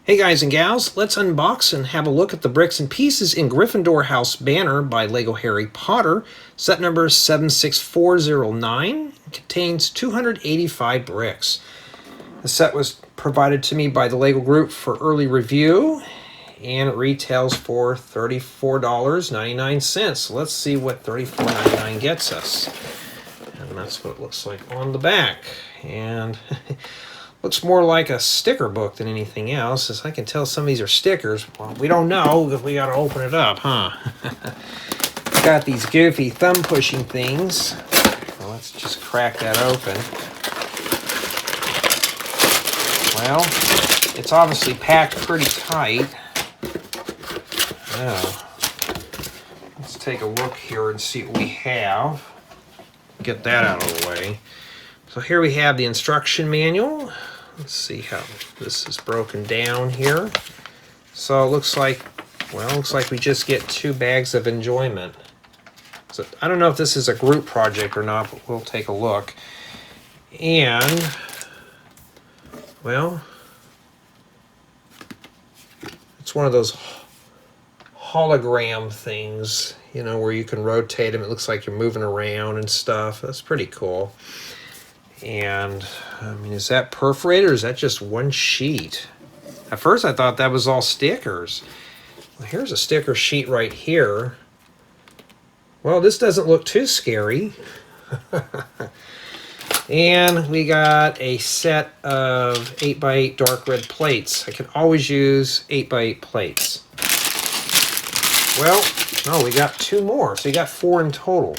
Hey guys and gals, let's unbox and have a look at the bricks and pieces in Gryffindor House Banner by LEGO Harry Potter. Set number 76409. It contains 285 bricks. The set was provided to me by the LEGO group for early review, and it retails for $34.99. So let's see what $34.99 gets us. And that's what it looks like on the back. And looks more like a sticker book than anything else. As I can tell, some of these are stickers. Well, we don't know because we got to open it up, huh? Got these goofy thumb pushing things. Well, let's just crack that open. Well, it's obviously packed pretty tight. Oh. Let's take a look here and see what we have. Get that out of the way. So here we have the instruction manual. Let's see how this is broken down here. So it looks like, well, it looks like we just get 2 bags of enjoyment. So I don't know if this is a group project or not, but we'll take a look. And, well, it's one of those hologram things, you know, where you can rotate them. It looks like you're moving around and stuff. That's pretty cool. And, I mean, is that perforated or is that just one sheet? At first I thought that was all stickers. Well, here's a sticker sheet right here. Well, this doesn't look too scary. And we got a set of 8x8 dark red plates. I can always use 8x8 plates. Well, no, we got 2 more, so you got 4 in total.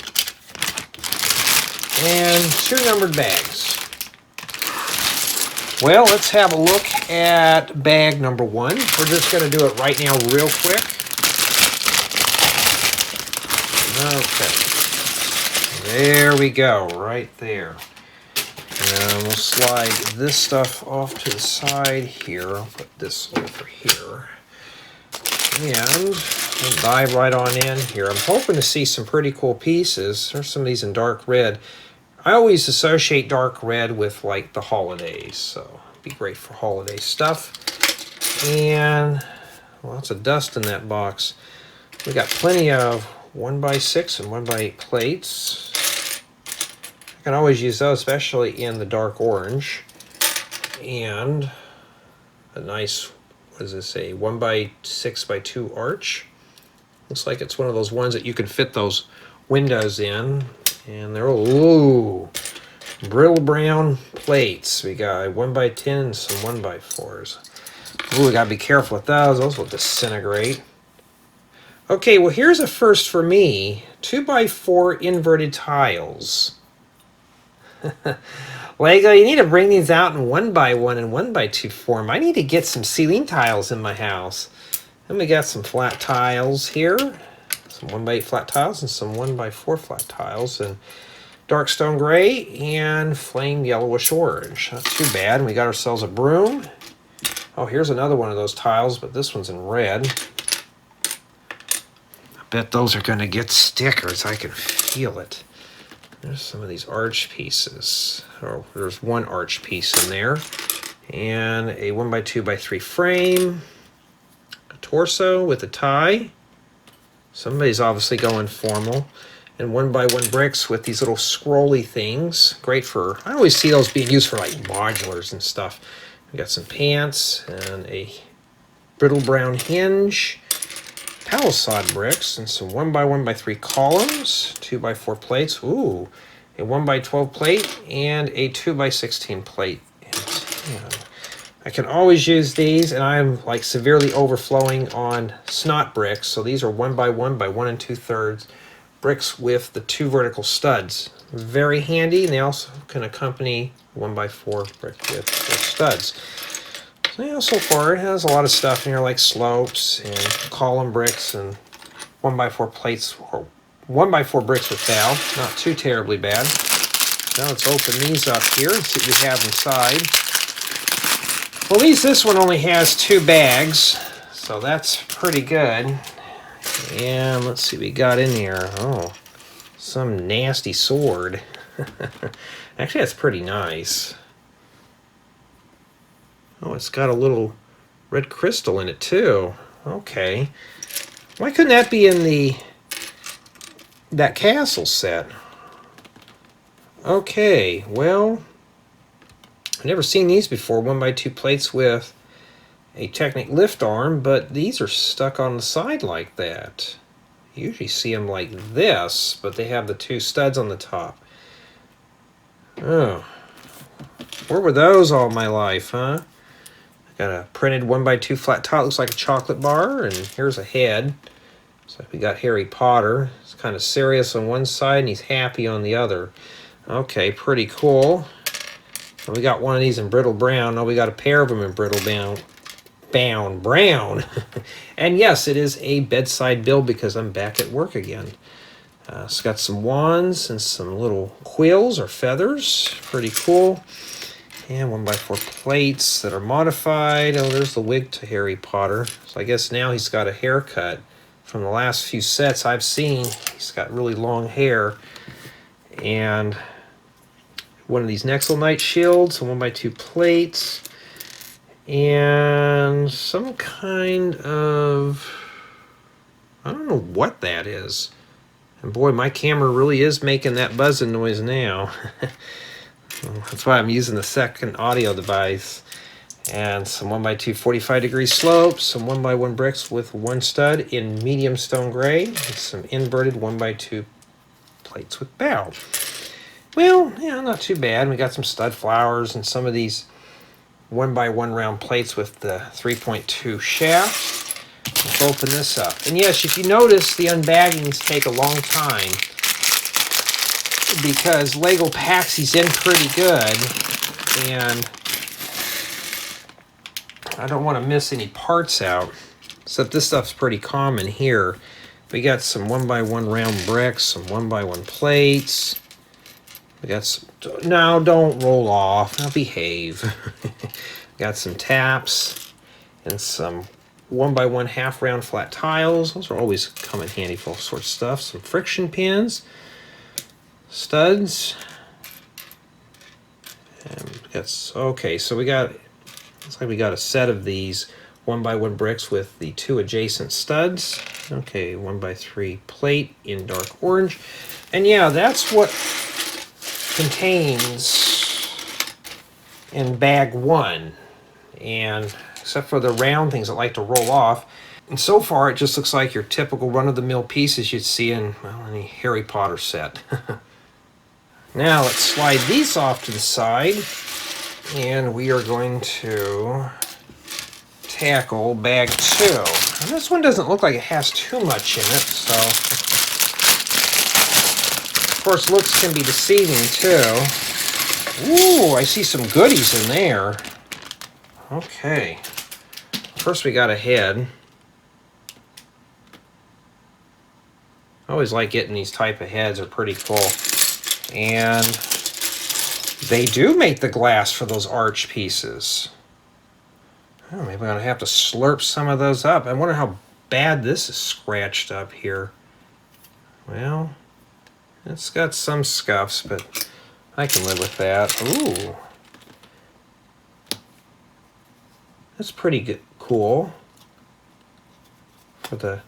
And 2 numbered bags. Well, let's have a look at bag number 1. We're just going to do it right now real quick. Okay. There we go, right there. And we'll slide this stuff off to the side here. I'll put this over here. And we'll dive right on in here. I'm hoping to see some pretty cool pieces. There's some of these in dark red. I always associate dark red with like the holidays, so it'd be great for holiday stuff. And lots of dust in that box. We got plenty of 1x6 and 1x8 plates. I can always use those, especially in the dark orange. And a nice, what does this say, 1x6x2 arch. Looks like it's one of those ones that you can fit those windows in. And they're, ooh, brittle brown plates. We got 1x10 and some 1x4s. Ooh, we gotta be careful with those. Those will disintegrate. Okay, well here's a first for me. 2x4 inverted tiles. Lego, you need to bring these out in 1x1 and 1x2 form. I need to get some ceiling tiles in my house. Then we got some flat tiles here. Some 1x8 flat tiles and some 1x4 flat tiles, and dark stone gray and flame yellowish orange. Not too bad. And we got ourselves a broom. Oh, here's another one of those tiles, but this one's in red. I bet those are going to get stickers. I can feel it. There's some of these arch pieces. Oh, there's one arch piece in there. And a 1x2x3 frame. A torso with a tie. Somebody's obviously going formal. And 1x1 bricks with these little scrolly things. Great for, I always see those being used for like modulars and stuff. We got some pants and a brittle brown hinge. Palisade bricks and some 1x1x3 columns. 2x4 plates. Ooh, a 1x12 plate and a 2x16 plate. And I can always use these, and I'm like severely overflowing on snot bricks. So these are 1x1 by 1 2/3 bricks with the 2 vertical studs. Very handy, and they also can accompany 1x4 brick with their studs. So yeah, so far it has a lot of stuff in here like slopes and column bricks and 1x4 plates, or 1x4 bricks with valve. Not too terribly bad. Now let's open these up here and see what we have inside. Well, at least this one only has 2 bags, so that's pretty good. And let's see what we got in here. Oh, some nasty sword. Actually, that's pretty nice. Oh, it's got a little red crystal in it too. Okay. Why couldn't that be in that castle set? Okay, well, I've never seen these before. 1x2 plates with a Technic lift arm, but these are stuck on the side like that. You usually see them like this, but they have the 2 studs on the top. Oh, where were those all my life, huh? Got a printed 1x2 flat top, looks like a chocolate bar, and here's a head. So we got Harry Potter. It's kind of serious on one side, and he's happy on the other. Okay, pretty cool. And we got one of these in brittle brown. Oh, we got a pair of them in brittle brown. And yes, it is a bedside build because I'm back at work again. It's got some wands and some little quills or feathers. Pretty cool. And 1x4 plates that are modified. Oh, there's the wig to Harry Potter. So I guess now he's got a haircut. From the last few sets I've seen, he's got really long hair. And one of these Nexel Knight shields, some 1x2 plates, and some kind of, I don't know what that is. And boy, my camera really is making that buzzing noise now. That's why I'm using the second audio device. And some 1x2 45-degree slopes, some 1x1 bricks with 1 stud in medium stone gray, and some inverted 1x2 plates with bow. Well, yeah, not too bad. We got some stud flowers and some of these 1x1 round plates with the 3.2 shaft. Let's open this up. And yes, if you notice, the unbaggings take a long time because Lego packs these in pretty good, and I don't want to miss any parts out. Except this stuff's pretty common here. We got some 1x1 round bricks, some 1x1 plates. We got some, now don't roll off, now behave. Got some taps and some 1x1 half round flat tiles. Those are always come in handy for all sorts of stuff. Some friction pins, studs. And okay, so we got, looks like we got a set of these 1x1 bricks with the 2 adjacent studs. Okay, 1x3 plate in dark orange. And yeah, that's what contains in bag 1. And except for the round things that like to roll off. And so far, it just looks like your typical run-of-the-mill pieces you'd see in, well, any Harry Potter set. Now, let's slide these off to the side. And we are going to tackle bag 2. And this one doesn't look like it has too much in it, so of course looks can be deceiving too. Ooh, I see some goodies in there. Okay. First we got a head. I always like getting these type of heads, they're pretty cool. And they do make the glass for those arch pieces. Oh, maybe I'm going to have to slurp some of those up. I wonder how bad this is scratched up here. Well, it's got some scuffs, but I can live with that. Ooh. That's pretty good, cool. With the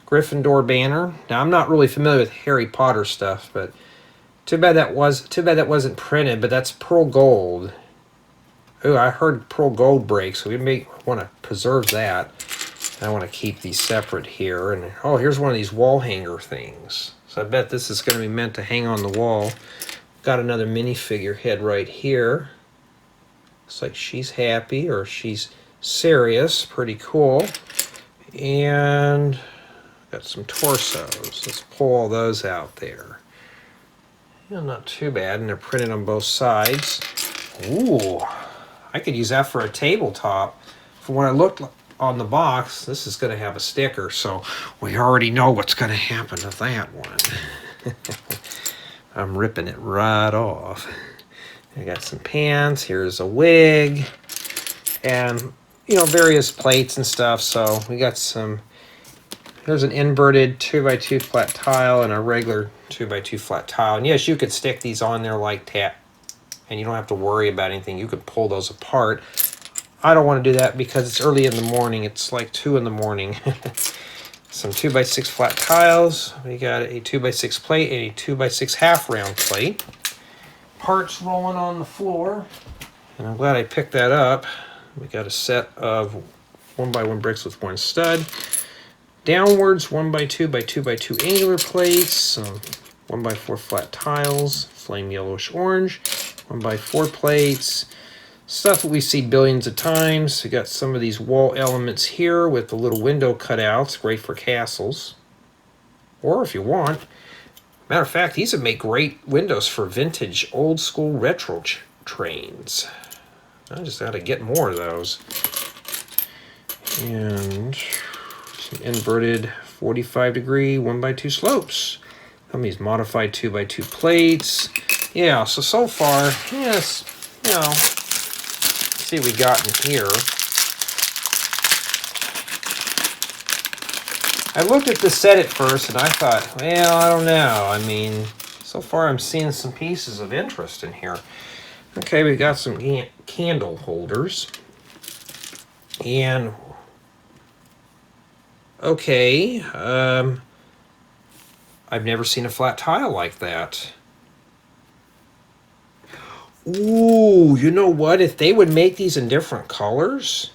Gryffindor banner. Now, I'm not really familiar with Harry Potter stuff, but too bad that wasn't printed, but that's pearl gold. Oh, I heard pearl gold break, so we may want to preserve that. I want to keep these separate here. And oh, here's one of these wall hanger things. So I bet this is going to be meant to hang on the wall. Got another minifigure head right here. Looks like she's happy or she's serious. Pretty cool. And got some torsos. Let's pull all those out there. Yeah, not too bad, and they're printed on both sides. Ooh, I could use that for a tabletop. From what I looked on the box, this is going to have a sticker, so we already know what's going to happen to that one. I'm ripping it right off. I got some pants, here's a wig, and, you know, various plates and stuff, so we got some. Here's an inverted 2x2 flat tile and a regular 2x2 flat tile. And yes, you could stick these on there like that, and you don't have to worry about anything. You could pull those apart. I don't want to do that because it's early in the morning. It's like 2 in the morning. Some 2x6 flat tiles. We got a 2x6 plate and a 2x6 half round plate. Parts rolling on the floor. And I'm glad I picked that up. We got a set of 1x1 bricks with 1 stud. Downwards 1x2 by 2x2 angular plates. Some 1x4 flat tiles. Flame yellowish orange. 1x4 plates. Stuff that we see billions of times. We got some of these wall elements here with the little window cutouts, great for castles. Or if you want, matter of fact, these would make great windows for vintage, old school retro trains. I just got to get more of those. And some inverted 45-degree 1x2 slopes. Some of these modified 2x2 plates. Yeah, so far, yes, you know. See what we got in here. I looked at the set at first and I thought, well, I don't know. I mean, so far I'm seeing some pieces of interest in here. Okay, we got some candle holders. And, okay, I've never seen a flat tile like that. Ooh, you know what? If they would make these in different colors.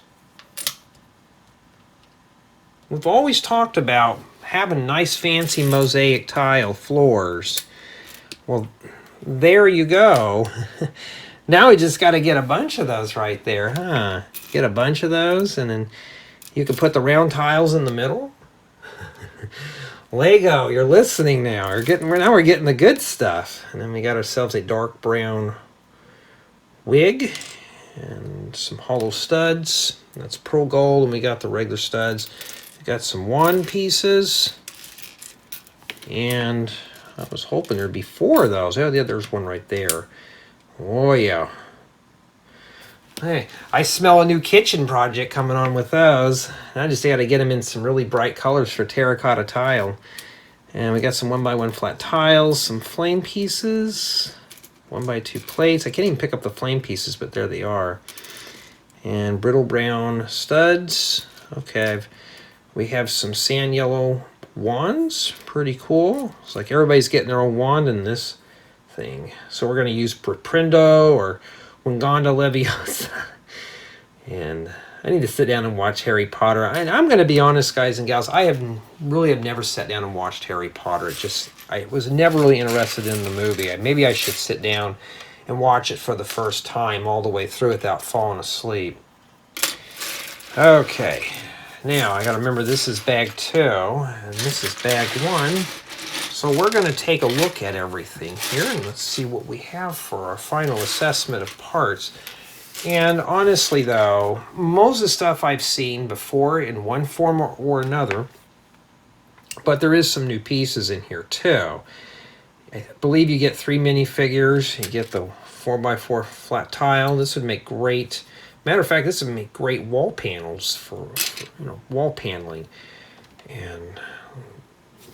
We've always talked about having nice fancy mosaic tile floors. Well, there you go. Now we just got to get a bunch of those right there, huh? Get a bunch of those and then you can put the round tiles in the middle. Lego, you're listening now. We're getting the good stuff. And then we got ourselves a dark brown wig and some hollow studs. That's pearl gold, and we got the regular studs. We got some wand pieces, and I was hoping there'd be 4 of those. Oh, yeah, there's one right there. Oh yeah. Hey, I smell a new kitchen project coming on with those. I just got to get them in some really bright colors for terracotta tile. And we got some 1x1 flat tiles, some flame pieces. 1x2 plates. I can't even pick up the flame pieces, but there they are. And brittle brown studs. Okay, we have some sand yellow wands. Pretty cool. It's like everybody's getting their own wand in this thing. So we're going to use Prindo or Winganda Leviosa. And I need to sit down and watch Harry Potter. I'm going to be honest, guys and gals. I have never sat down and watched Harry Potter. I was never really interested in the movie. Maybe I should sit down and watch it for the first time all the way through without falling asleep. Okay. Now, I got to remember this is bag 2 and this is bag 1. So we're going to take a look at everything here and let's see what we have for our final assessment of parts. And honestly, though, most of the stuff I've seen before in one form or another, but there is some new pieces in here, too. I believe you get 3 minifigures. You get the 4x4 flat tile. This would make great... Matter of fact, this would make great wall panels for wall paneling. And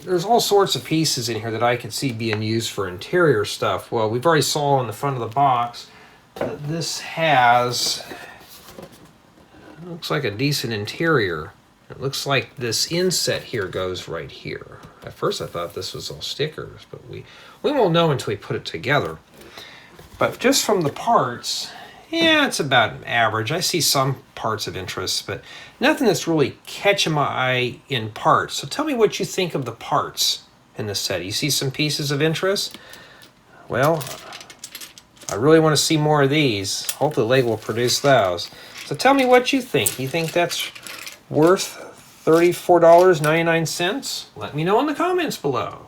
there's all sorts of pieces in here that I could see being used for interior stuff. Well, we've already saw on the front of the box that this has, looks like a decent interior. It looks like this inset here goes right here. At first I thought this was all stickers, but we won't know until we put it together. But just from the parts, yeah, it's about average. I see some parts of interest, but nothing that's really catching my eye in parts. So tell me what you think of the parts in this set. You see some pieces of interest? Well, I really want to see more of these. Hopefully Lego will produce those. So tell me what you think. You think that's worth $34.99? Let me know in the comments below.